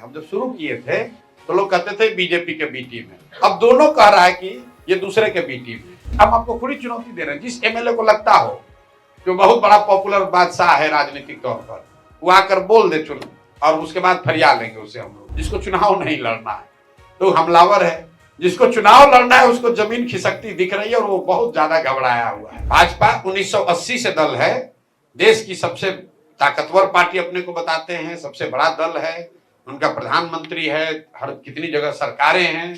हम जब शुरू किए थे तो लोग कहते थे बीजेपी के बी टीम है, अब दोनों कह रहा है कि ये दूसरे के बी टीम है। हम आपको खुली चुनौती दे रहे हैं, जिस एमएलए को लगता हो कि बहुत बड़ा पॉपुलर बादशाह है राजनीतिक तौर पर, वो आकर बोल दे चुन, और उसके बाद फरिया लेंगे उसे हम लोग। जिसको चुनाव नहीं लड़ना है तो हमलावर है, जिसको चुनाव लड़ना है उसको जमीन खिसकती दिख रही है और वो बहुत ज्यादा घबराया हुआ है। भाजपा 1980 से दल है, देश की सबसे ताकतवर पार्टी अपने को बताते हैं, सबसे बड़ा दल है, उनका प्रधानमंत्री है, हर कितनी जगह सरकारें हैं,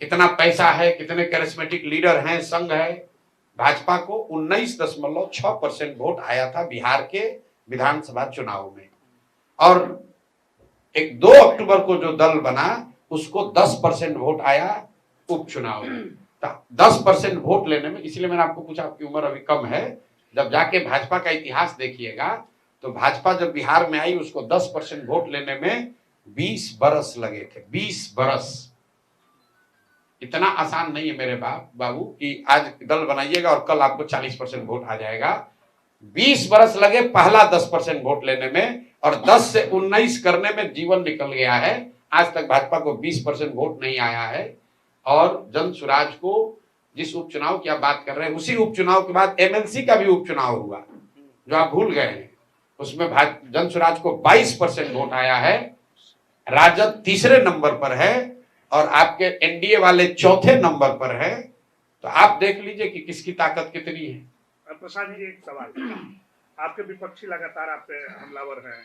कितना पैसा है, कितने कैरिस्मेटिक लीडर हैं, संघ है। भाजपा को 19.6% वोट आया था बिहार के विधानसभा चुनाव में, और 2 अक्टूबर को जो दल बना उसको 10% वोट आया उपचुनाव में। 10% वोट लेने में, इसलिए मैंने आपको पूछा, आपकी उम्र अभी कम है, जब जाके भाजपा का इतिहास देखिएगा तो भाजपा जब बिहार में आई उसको 10% वोट लेने में 20 बरस लगे थे। 20 बरस इतना आसान नहीं है मेरे बाबू कि आज दल बनाइएगा और कल आपको 40% वोट आ जाएगा। 20 बरस लगे पहला 10% वोट लेने में, और 10 से 19 करने में जीवन निकल गया है। आज तक भाजपा को 20% वोट नहीं आया है। और जन स्वराज को, जिस उपचुनाव की आप बात कर रहे हैं, उसी उपचुनाव के बाद एमएलसी का भी उपचुनाव हुआ जो आप भूल गए हैं, उसमें जन स्वराज को 22% वोट आया है। राजद तीसरे नंबर पर है और आपके एनडीए वाले चौथे नंबर पर है। तो आप देख लीजिए कि किसकी ताकत कितनी है। प्रसाद जी, एक सवाल, आपके विपक्षी लगातार आप पे हमलावर हैं,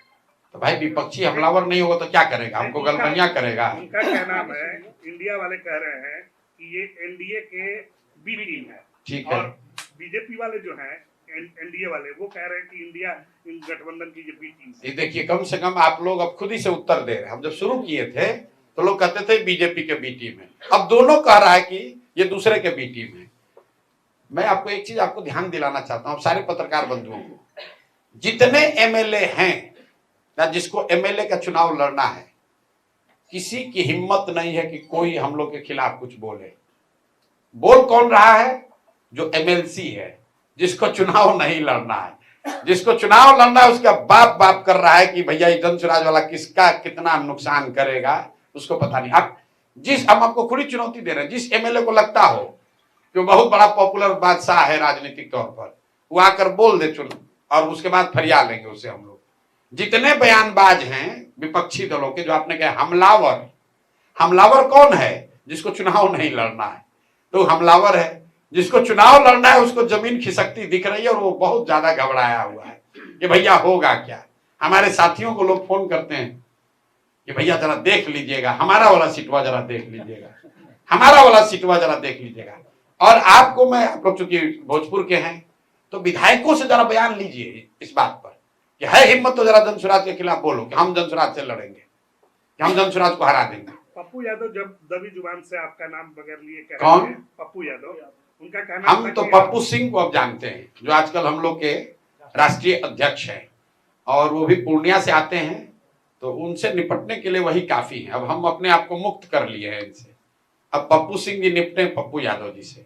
तो भाई विपक्षी हमलावर नहीं होगा तो क्या करेगा, हमको गलबनिया करेगा। उनका कहना है, इंडिया वाले कह रहे हैं कि ये एनडीए के बी टीम है, ठीक है, और बीजेपी वाले जो हैं एनडीए वाले वो कह रहे हैं कि इंडिया इन गठबंधन की बी टीम है। देखिए, कम से कम आप लोग अब खुद ही से उत्तर दे रहे हैं। हम जब शुरू किए थे तो लोग कहते थे बीजेपी के बी टीम है, अब दोनों कह रहा है कि ये दूसरे के बी टीम है। मैं आपको एक चीज आपको ध्यान दिलाना चाहता हूं, सारे पत्रकार बंधुओं को, जितने एमएलए हैं ना, जिसको एमएलए का चुनाव लड़ना है, किसी की हिम्मत नहीं है कि कोई हम लोग के खिलाफ कुछ बोले। बोल कौन रहा है? जो एमएलसी है, जिसको चुनाव नहीं लड़ना है। जिसको चुनाव लड़ना है उसका बाप बाप कर रहा है कि भैया ये जन स्वराज वाला किसका कितना नुकसान करेगा उसको पता नहीं। अब हम आपको खुली चुनौती दे रहे हैं, जिस एमएलए को लगता हो कि बहुत बड़ा पॉपुलर बादशाह है राजनीतिक तौर पर, वो आकर बोल दे चुन, और उसके बाद फरिया लेंगे उसे हम लोग। जितने बयानबाज हैं विपक्षी दलों के, जो आपने कहा हमलावर, हमलावर कौन है? जिसको चुनाव नहीं लड़ना है तो हमलावर है, जिसको चुनाव लड़ना है उसको जमीन खिसकती दिख रही है और वो बहुत ज्यादा घबराया हुआ है कि भैया होगा क्या। हमारे साथियों को लोग फोन करते हैं कि भैया जरा देख लीजिएगा, हमारा वाला सीटवा जरा देख लीजिएगा, हमारा वाला सीटवा जरा देख लीजिएगा। और आपको मैं, आप लोग चूंकि भोजपुर के हैं तो विधायकों से जरा बयान लीजिए इस बात पर कि है हिम्मत तो जरा जन स्वराज के खिलाफ बोलो कि हम जन स्वराज से लड़ेंगे, कि हम जन स्वराज को हरा देंगे। पप्पू यादव जब दबी जुबान से आपका नाम बगैर लिए कह कौन? रहे हैं, पप्पू यादव, उनका कहना हम तो पप्पू सिंह को अब जानते हैं, जो आजकल हम लोग के राष्ट्रीय अध्यक्ष हैं, और वो भी पूर्णिया से आते हैं, तो उनसे निपटने के लिए वही काफी है। अब हम अपने आप को मुक्त कर लिए हैं इनसे। अब पप्पू सिंह जी निपटे पप्पू यादव जी से।